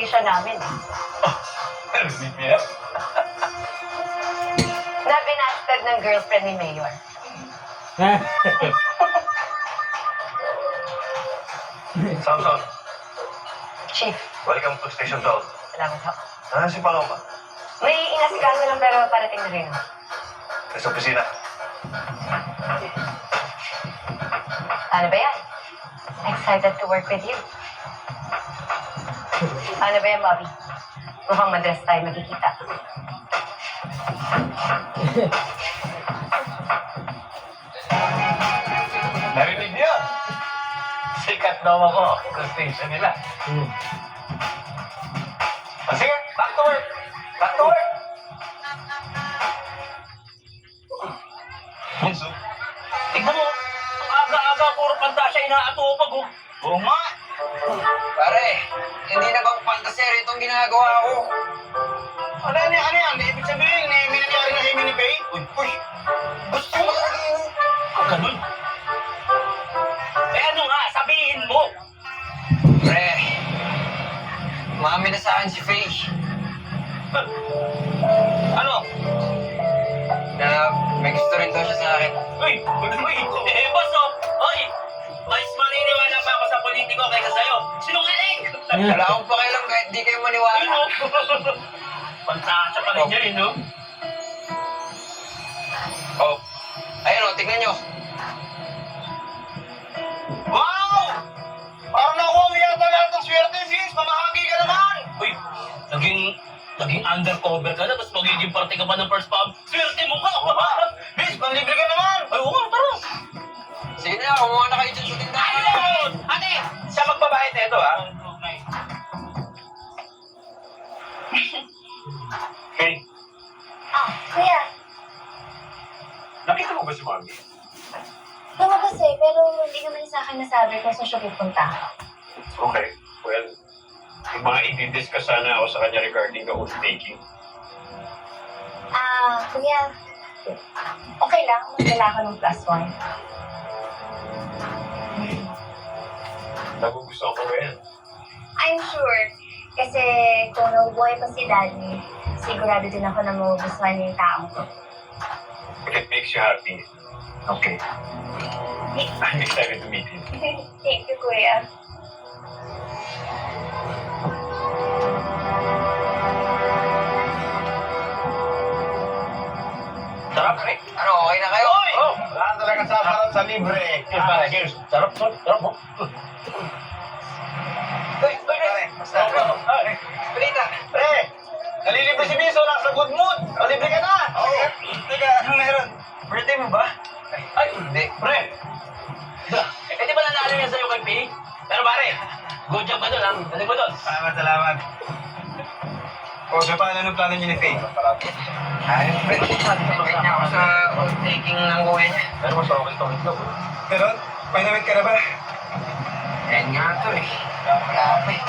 station namin. Narinig niya? Na binastad ng girlfriend ni Mayor. Samson, Chief, welcome to Station 12. salamat ho. Ah, si Paloma. May inasikaso lang pero parating na rin. Nasa opisina. Ano ba yan? Excited to work with you. Ano ba yan, Bobby? Mukhang madalas tayo magkikita. Narinig niya? Sikat daw ako sa station nila. Ah, sige, back to work. Back to work. Bunso, tignan mo. Ang aga-aga, puro pantasya inaatupag oh. Oo nga. Pare, hindi na bang fantasy itong ginagawa ko? Ano yan? Ibig sabihin, minangyari na Amy ni Faye? Uy, gusto mo? Ganun. Eh ano nga, sabihin mo. Pre, umami na sa akin si Faye. Ano? Na may gusto rin daw siya sa akin. Uy, boss oh. Uy, mas maniniwala pa ako sa politiko kaysa sa'yo. Sinungaling! Wala akong pakialam kahit di kayo maniwala. Ayun oh. Pantasya pa rin yan, no? Oh, ayun oh, tignan nyo. Wow! Parang nakuha mo yata lahat ng swerte, sis. Mamahagi ka naman. Uy, naging undercover ka na, tapos magiging parte ka pa ng first pub. Swerte mo ka! Bis, panlibre ka naman! Ay, oo nga, tara! Sige na, kumuha na kayo dyan sa tindahan. Ayun! Ate, siya magbabayad na ito, ha? Hey, Kuya, nakita mo ba si Mami? lumabas pero hindi naman sa akin nasabi kung saan siya pupunta. Okay, well, yung mga i-discuss sana ako sa kanya regarding the oath taking. Kuya, okay lang, magdala ka ng +1. Nagugustuhan ko ba yan? I'm sure, kasi kung nabubuhay pa si Daddy, sigurado din ako na magugustuhan niya yung tao ko. If it makes you happy, okay. I'm excited to meet him. Thank you, Kuya. Sarap, eh? Ano, okay na kayo? Oh, wala talaga sasarap sa libre. Cheers. Sarap. Mo. Uy, basta. Balita. Pre, nalilibre si Miso, nasa good mood. Nalibre ka na. Oo. Teka, anong meron? Birthday mo ba? Ay, hindi. Pre. Eh, di ba nanalo yan sa'yo kay P? Pero pare, good job ka doon, ha? Galing mo doon. Salamat. O, so paano anong plano niyo ni Faye? Ay, pwede niya ako sa taking ng kuya niya. Pero mas okay to. Pero, may namit ka na ba? Yan nga to eh. Wala pa eh.